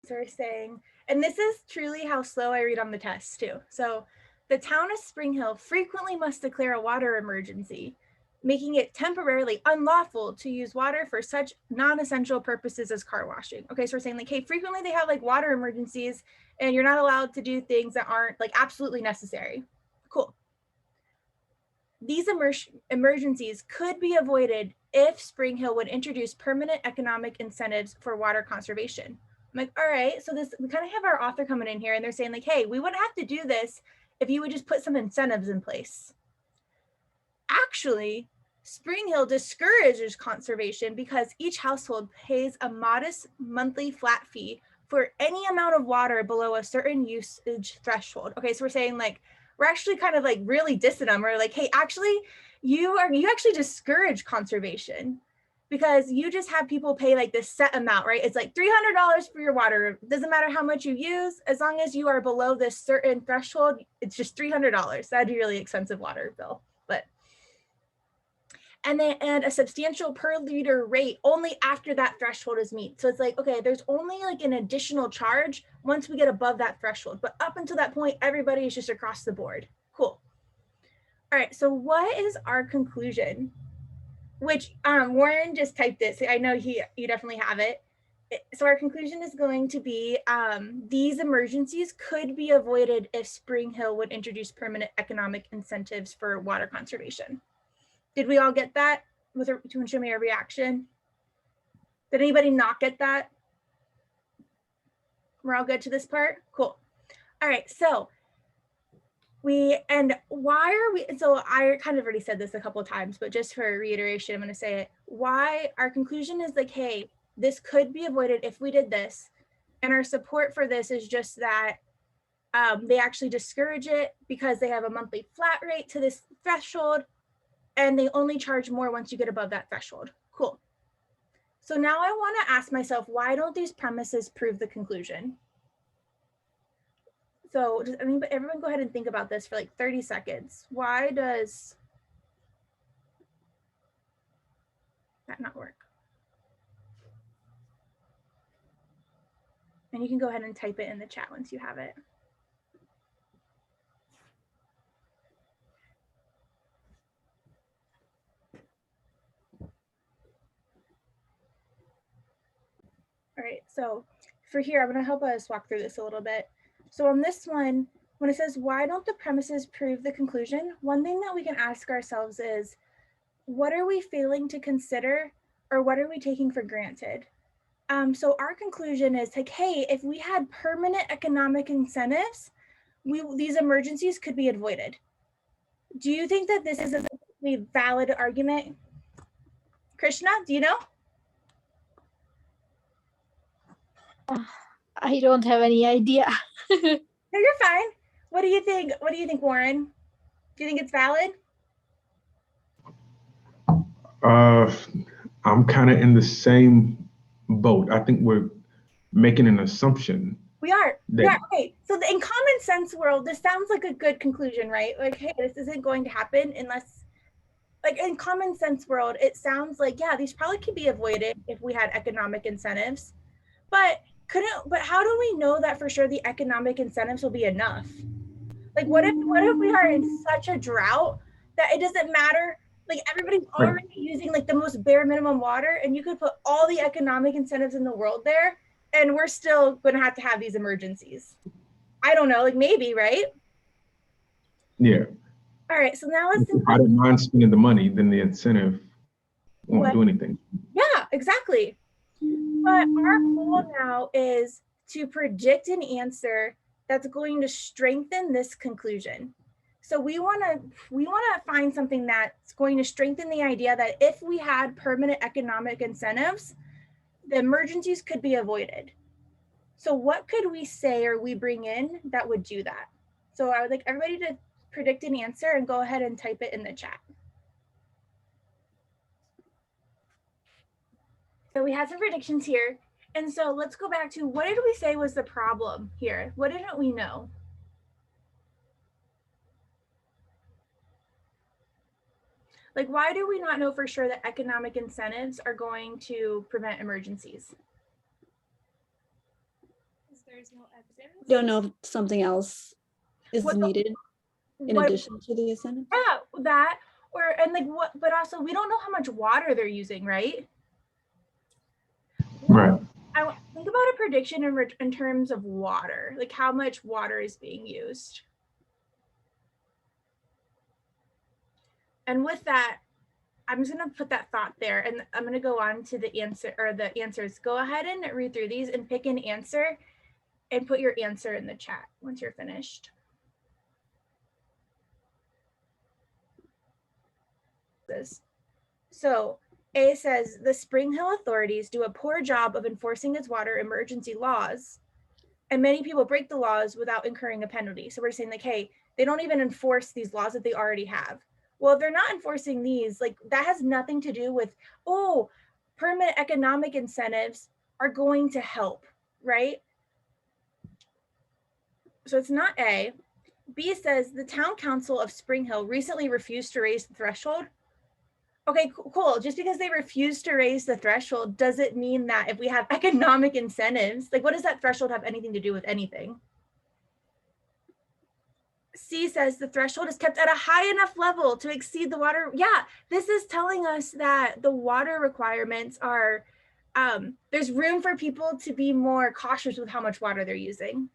So we're saying, and this is truly how slow I read on the test too. So the town of Spring Hill frequently must declare a water emergency, making it temporarily unlawful to use water for such non-essential purposes as car washing. Okay, so we're saying like, hey, frequently they have like water emergencies and you're not allowed to do things that aren't like absolutely necessary. Cool. These emergencies could be avoided if Spring Hill would introduce permanent economic incentives for water conservation. I'm like, all right, so this, we kind of have our author coming in here and they're saying like, hey, we wouldn't have to do this if you would just put some incentives in place. Actually, Spring Hill discourages conservation because each household pays a modest monthly flat fee for any amount of water below a certain usage threshold. Okay, so we're saying like, we're actually kind of like really dissing them. We're like, hey, actually, you actually discourage conservation because you just have people pay like this set amount, right? It's like $300 for your water. It doesn't matter how much you use, as long as you are below this certain threshold, it's just $300. That'd be really expensive water bill, but. And a substantial per liter rate only after that threshold is met. So it's like, okay, there's only like an additional charge once we get above that threshold, but up until that point, everybody is just across the board. Cool. All right, so what is our conclusion? Which Warren just typed this. I know you definitely have it. So our conclusion is going to be these emergencies could be avoided if Spring Hill would introduce permanent economic incentives for water conservation. Did we all get that? To show me a reaction? Did anybody not get that? We're all good to this part? Cool. All right, so why are we, so I kind of already said this a couple of times, but just for reiteration, I'm gonna say it. Why our conclusion is like, hey, this could be avoided if we did this. And our support for this is just that they actually discourage it because they have a monthly flat rate to this threshold and they only charge more once you get above that threshold. Cool. So now I want to ask myself, why don't these premises prove the conclusion? So does everyone go ahead and think about this for like 30 seconds. Why does that not work? And you can go ahead and type it in the chat once you have it. All right, so for here, I'm gonna help us walk through this a little bit. So on this one, when it says, why don't the premises prove the conclusion? One thing that we can ask ourselves is, what are we failing to consider or what are we taking for granted? So our conclusion is like, hey, if we had permanent economic incentives, these emergencies could be avoided. Do you think that this is a valid argument? Krishna, do you know? I don't have any idea. No, you're fine. What do you think? What do you think, Warren? Do you think it's valid? I'm kind of in the same boat. I think we're making an assumption. We are. Okay. So in common sense world, this sounds like a good conclusion, right? Like, hey, this isn't going to happen unless, like in common sense world, it sounds like, yeah, these probably could be avoided if we had economic incentives. But how do we know that for sure the economic incentives will be enough? Like what if we are in such a drought that it doesn't matter? Like everybody's already using like the most bare minimum water and you could put all the economic incentives in the world there and we're still gonna have to have these emergencies. I don't know, like maybe, right? Yeah. All right, so now let's think. If I didn't mind spending the money, then the incentive won't do anything. Yeah, exactly. But our goal now is to predict an answer that's going to strengthen this conclusion. So we want to find something that's going to strengthen the idea that if we had permanent economic incentives, the emergencies could be avoided. So what could we say or we bring in that would do that? So I would like everybody to predict an answer and go ahead and type it in the chat. So we had some predictions here. And so let's go back to, what did we say was the problem here? What didn't we know? Like, why do we not know for sure that economic incentives are going to prevent emergencies? Don't know if something else is What- needed in what- addition to the assignment. Yeah, that, or, and like what, but also we don't know how much water they're using, right? Right. Think about a prediction in terms of water, like how much water is being used. And with that, I'm just going to put that thought there, and I'm going to go on to the answer or the answers. Go ahead and read through these and pick an answer and put your answer in the chat once you're finished. So A says the Spring Hill authorities do a poor job of enforcing its water emergency laws, and many people break the laws without incurring a penalty. So we're saying like, hey, they don't even enforce these laws that they already have. Well, if they're not enforcing these, like that has nothing to do with, oh, permanent economic incentives are going to help, right? So it's not A. B says the town council of Spring Hill recently refused to raise the threshold. Okay, cool. Just because they refuse to raise the threshold doesn't mean that if we have economic incentives, like what does that threshold have anything to do with anything? C says the threshold is kept at a high enough level to exceed the water. Yeah, this is telling us that the water requirements are, there's room for people to be more cautious with how much water they're using.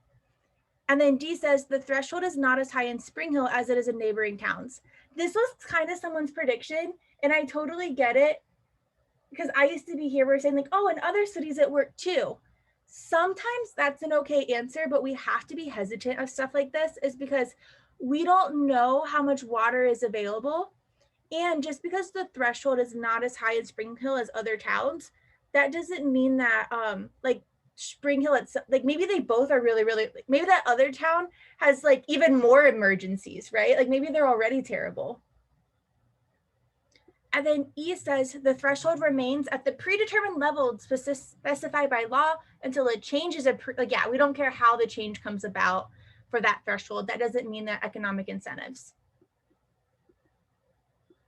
And then D says the threshold is not as high in Spring Hill as it is in neighboring towns. This was kind of someone's prediction, and I totally get it because I used to be here where we're saying like, oh, in other cities it worked too. Sometimes that's an okay answer, but we have to be hesitant of stuff like this is because we don't know how much water is available. And just because the threshold is not as high in Spring Hill as other towns, that doesn't mean that like Spring Hill, it's like maybe they both are really, really, maybe that other town has like even more emergencies, right? Like maybe they're already terrible. And then E says the threshold remains at the predetermined level specified by law until it changes. Like, yeah, we don't care how the change comes about for that threshold. That doesn't mean that economic incentives.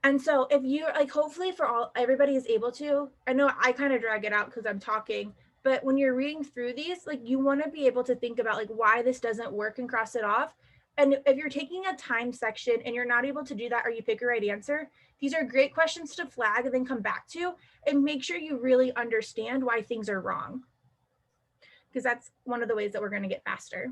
And so if you like, hopefully for everybody is able to, I know I kind of drag it out because I'm talking, but when you're reading through these, like you want to be able to think about like why this doesn't work and cross it off. And if you're taking a time section and you're not able to do that or you pick a right answer, these are great questions to flag and then come back to and make sure you really understand why things are wrong. Because that's one of the ways that we're going to get faster.